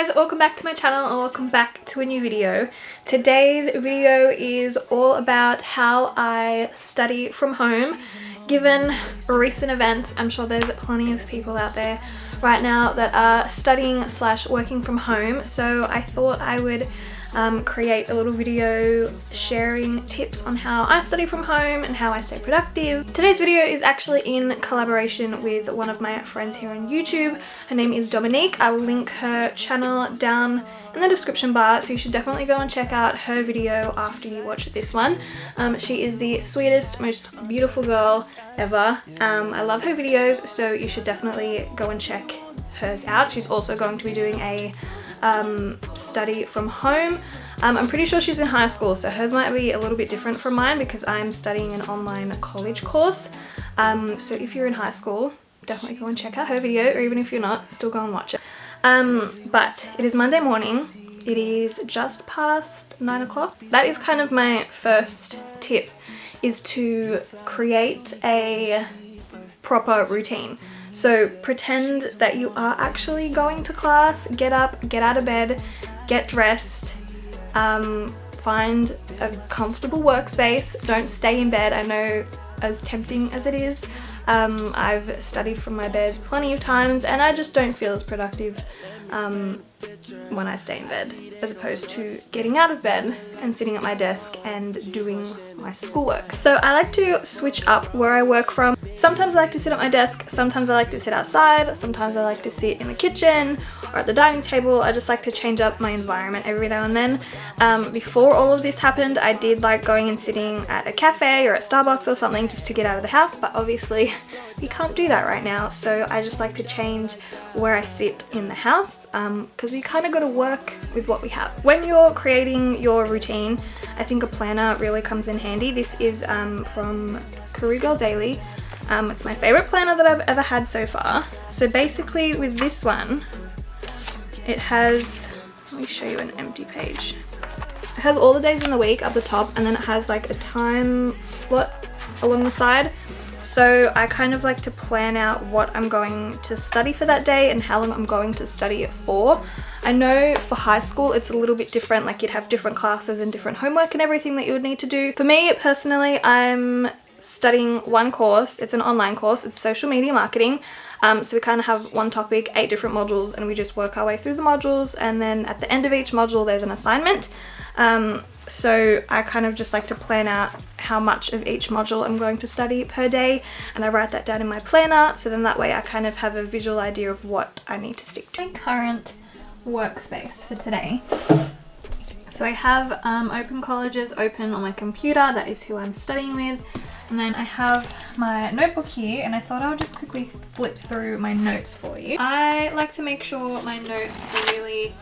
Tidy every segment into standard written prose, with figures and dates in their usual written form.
guys, welcome back to my channel and welcome back to a new video. Today's video is all about how I study from home. Given recent events, I'm sure there's plenty of people out there right now that are studying / working from home, so I thought I would create a little video sharing tips on how I study from home and how I stay productive. Today's video is actually in collaboration with one of my friends here on YouTube. Her name is Dominique. I will link her channel down in the description bar, so you should definitely go and check out her video after you watch this one. She is the sweetest, most beautiful girl ever. I love her videos, so you should definitely go and check hers out. She's also going to be doing a study from home. I'm pretty sure she's in high school, so hers might be a little bit different from mine because I'm studying an online college course. So if you're in high school, definitely go and check out her video, or even if you're not, still go and watch it. But it is Monday morning. It is just past 9 o'clock. That is kind of my first tip, is to create a proper routine. So pretend that you are actually going to class, get up, get out of bed, get dressed, find a comfortable workspace, don't stay in bed. I know, as tempting as it is, I've studied from my bed plenty of times and I just don't feel as productive when I stay in bed, as opposed to getting out of bed and sitting at my desk and doing my schoolwork. So I like to switch up where I work from. Sometimes I like to sit at my desk, sometimes I like to sit outside, sometimes I like to sit in the kitchen or at the dining table. I just like to change up my environment every now and then. Before all of this happened, I did like going and sitting at a cafe or at Starbucks or something just to get out of the house, but obviously you can't do that right now, so I just like to change where I sit in the house, because we kind of got to work with what we have. When you're creating your routine, I think a planner really comes in handy. This is from Career Girl Daily. It's my favorite planner that I've ever had so far. So basically with this one, it has, let me show you an empty page. It has all the days in the week up the top, and then it has like a time slot along the side. So I kind of like to plan out what I'm going to study for that day and how long I'm going to study it for. I know for high school it's a little bit different, like you'd have different classes and different homework and everything that you would need to do. For me personally, I'm studying one course. It's an online course. It's social media marketing. So we kind of have one topic, 8 different modules, and we just work our way through the modules, and then at the end of each module there's an assignment. So I kind of just like to plan out how much of each module I'm going to study per day, and I write that down in my planner, so then that way I kind of have a visual idea of what I need to stick to. My current workspace for today. So I have Open Colleges open on my computer. That is who I'm studying with. And then I have my notebook here, and I thought I would just quickly flip through my notes for you. I like to make sure my notes are really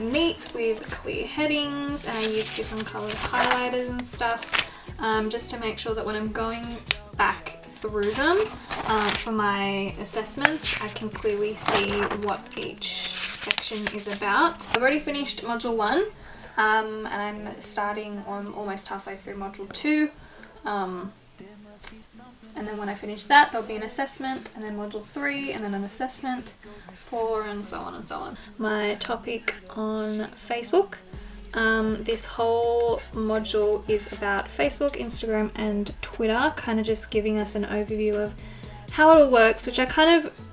neat with clear headings, and I use different colored highlighters and stuff, just to make sure that when I'm going back through them for my assessments, I can clearly see what each section is about. I've already finished module 1, and I'm starting on almost halfway through module 2. And then when I finish that, there'll be an assessment, and then module 3, and then an assessment 4, and so on and so on. My topic on Facebook. This whole module is about Facebook, Instagram, and Twitter, kind of just giving us an overview of how it all works, which I kind of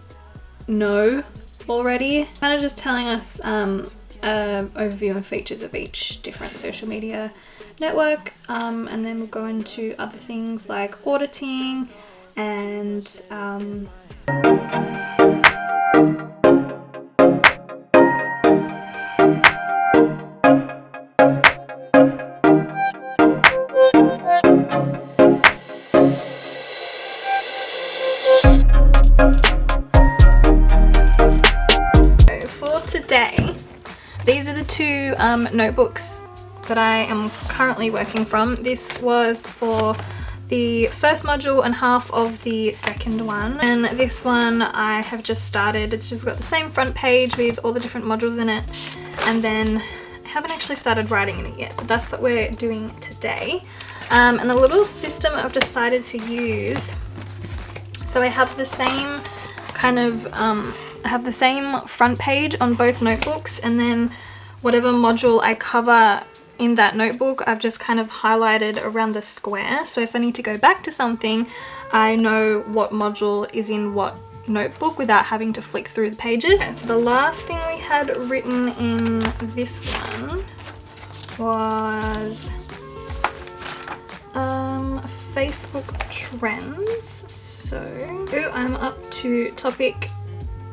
know already. Kind of just telling us an overview and features of each different social media network, and then we'll go into other things like auditing and for today, these are the two notebooks that I am currently working from. This was for the first module and half of the second one, and this one I have just started. It's just got the same front page with all the different modules in it, and then I haven't actually started writing in it yet, but that's what we're doing today. And the little system I've decided to use, so I have the same kind of I have the same front page on both notebooks, and then whatever module I cover in that notebook, I've just kind of highlighted around the square. So if I need to go back to something, I know what module is in what notebook without having to flick through the pages. Okay, so the last thing we had written in this one was Facebook trends. So I'm up to topic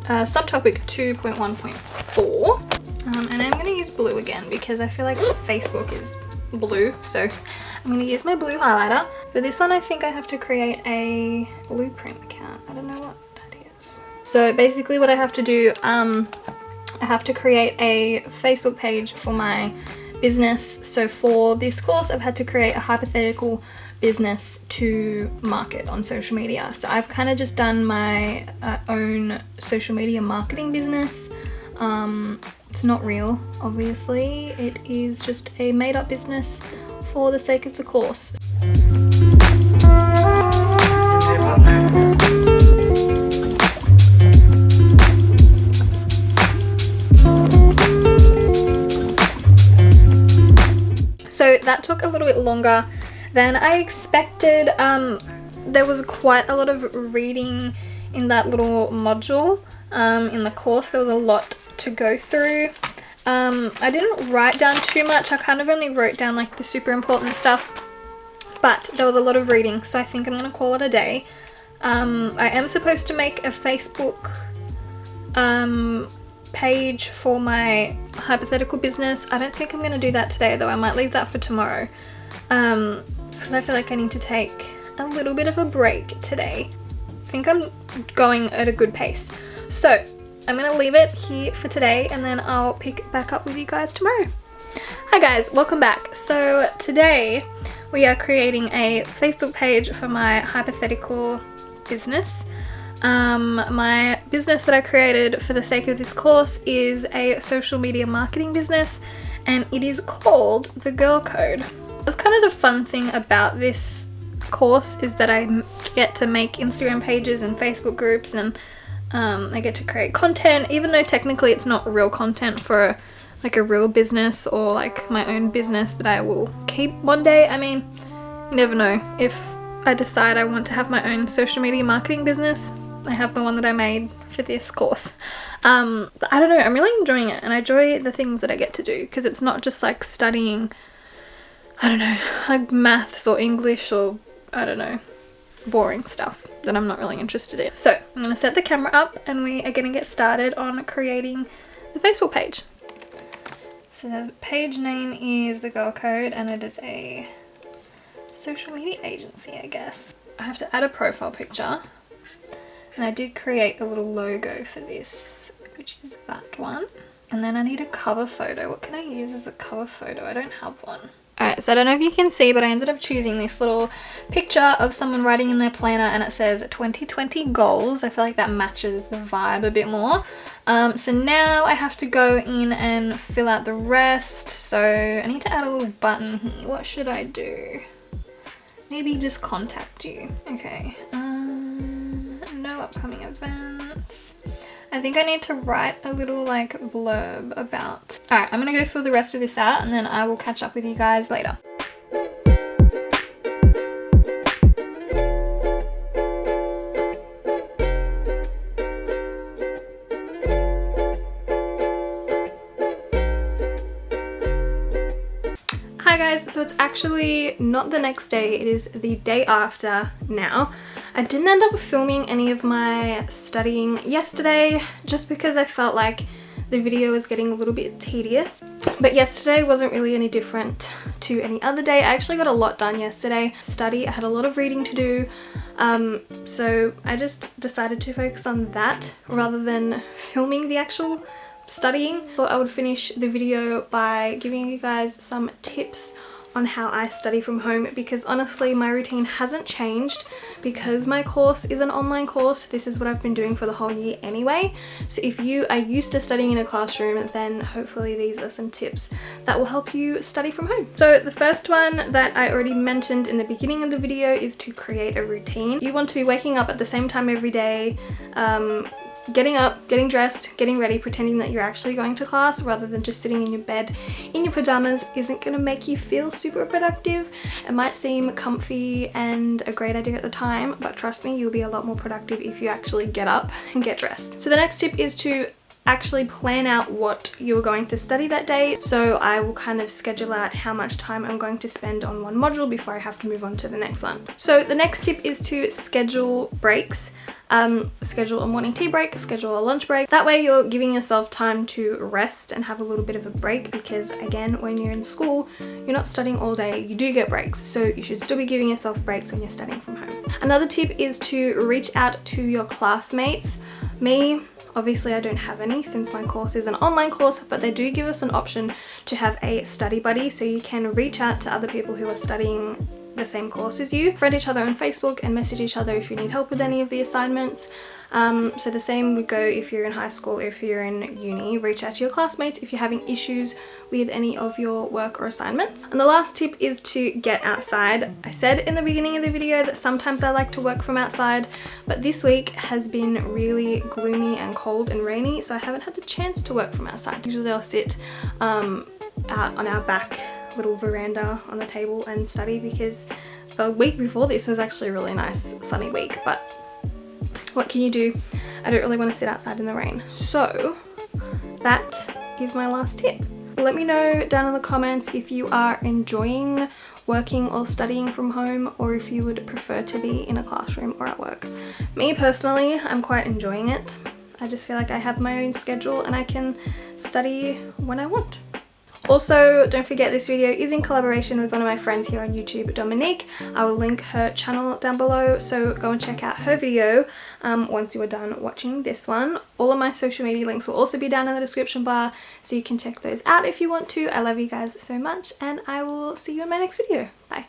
subtopic 2.1.4, and I'm going to use blue again because I feel like Facebook is blue, so I'm going to use my blue highlighter. For this one I think I have to create a blueprint account. I don't know what that is. So basically what I have to do, I have to create a Facebook page for my business. So for this course I've had to create a hypothetical business to market on social media. So I've kind of just done my own social media marketing business. It's not real, obviously. It is just a made-up business for the sake of the course. So that took a little bit longer than I expected. There was quite a lot of reading in that little module. In the course there was a lot to go through. I didn't write down too much. I kind of only wrote down like the super important stuff, but there was a lot of reading, so I think I'm gonna call it a day. I am supposed to make a Facebook page for my hypothetical business. I don't think I'm gonna do that today though. I might leave that for tomorrow, because I feel like I need to take a little bit of a break today. I think I'm going at a good pace, so I'm gonna leave it here for today and then I'll pick back up with you guys tomorrow. Hi guys, welcome back. So today we are creating a Facebook page for my hypothetical business. My business that I created for the sake of this course is a social media marketing business, and it is called The Girl Code. That's kind of the fun thing about this course, is that I get to make Instagram pages and Facebook groups, and I get to create content, even though technically it's not real content for like a real business or like my own business that I will keep one day. I mean, you never know. If I decide I want to have my own social media marketing business, I have the one that I made for this course. But I don't know, I'm really enjoying it, and I enjoy the things that I get to do, because it's not just like studying, I don't know, like maths or English or I don't know, boring stuff that I'm not really interested in. So I'm going to set the camera up and we are going to get started on creating the Facebook page. So the page name is The Girl Code, and it is a social media agency, I guess. I have to add a profile picture, and I did create a little logo for this, which is that one. And then I need a cover photo. What can I use as a cover photo? I don't have one. Alright, so I don't know if you can see, but I ended up choosing this little picture of someone writing in their planner, and it says 2020 goals. I feel like that matches the vibe a bit more. So now I have to go in and fill out the rest. So I need to add a little button here. What should I do? Maybe just contact you. Okay. No upcoming events. I think I need to write a little like blurb about. Alright, I'm gonna go fill the rest of this out and then I will catch up with you guys later. Hi guys, so it's actually not the next day, it is the day after now. I didn't end up filming any of my studying yesterday just because I felt like the video was getting a little bit tedious. But yesterday wasn't really any different to any other day. I actually got a lot done yesterday. I had a lot of reading to do, so I just decided to focus on that rather than filming the actual studying. Thought I would finish the video by giving you guys some tips on how I study from home, because honestly my routine hasn't changed because my course is an online course. This is what I've been doing for the whole year anyway. So if you are used to studying in a classroom, then hopefully these are some tips that will help you study from home. So the first one that I already mentioned in the beginning of the video is to create a routine. You want to be waking up at the same time every day, getting up, getting dressed, getting ready, pretending that you're actually going to class rather than just sitting in your bed in your pajamas isn't going to make you feel super productive. It might seem comfy and a great idea at the time, but trust me, you'll be a lot more productive if you actually get up and get dressed. So the next tip is to actually plan out what you're going to study that day. So I will kind of schedule out how much time I'm going to spend on one module before I have to move on to the next one. So the next tip is to schedule breaks. Schedule a morning tea break, schedule a lunch break. That way you're giving yourself time to rest and have a little bit of a break, because again, when you're in school, you're not studying all day, you do get breaks. So you should still be giving yourself breaks when you're studying from home. Another tip is to reach out to your classmates. Obviously I don't have any since my course is an online course, but they do give us an option to have a study buddy, so you can reach out to other people who are studying the same course as you, friend each other on Facebook and message each other if you need help with any of the assignments. So the same would go if you're in high school or if you're in uni. Reach out to your classmates if you're having issues with any of your work or assignments. And the last tip is to get outside. I said in the beginning of the video that sometimes I like to work from outside, but this week has been really gloomy and cold and rainy, so I haven't had the chance to work from outside. Usually I'll sit out on our back little veranda on the table and study, because the week before this was actually a really nice sunny week, but what can you do? I don't really want to sit outside in the rain. So that is my last tip. Let me know down in the comments if you are enjoying working or studying from home, or if you would prefer to be in a classroom or at work. Me personally, I'm quite enjoying it. I just feel like I have my own schedule and I can study when I want. Also, don't forget this video is in collaboration with one of my friends here on YouTube, Dominique. I will link her channel down below, so go and check out her video once you are done watching this one. All of my social media links will also be down in the description bar, so you can check those out if you want to. I love you guys so much, and I will see you in my next video. Bye.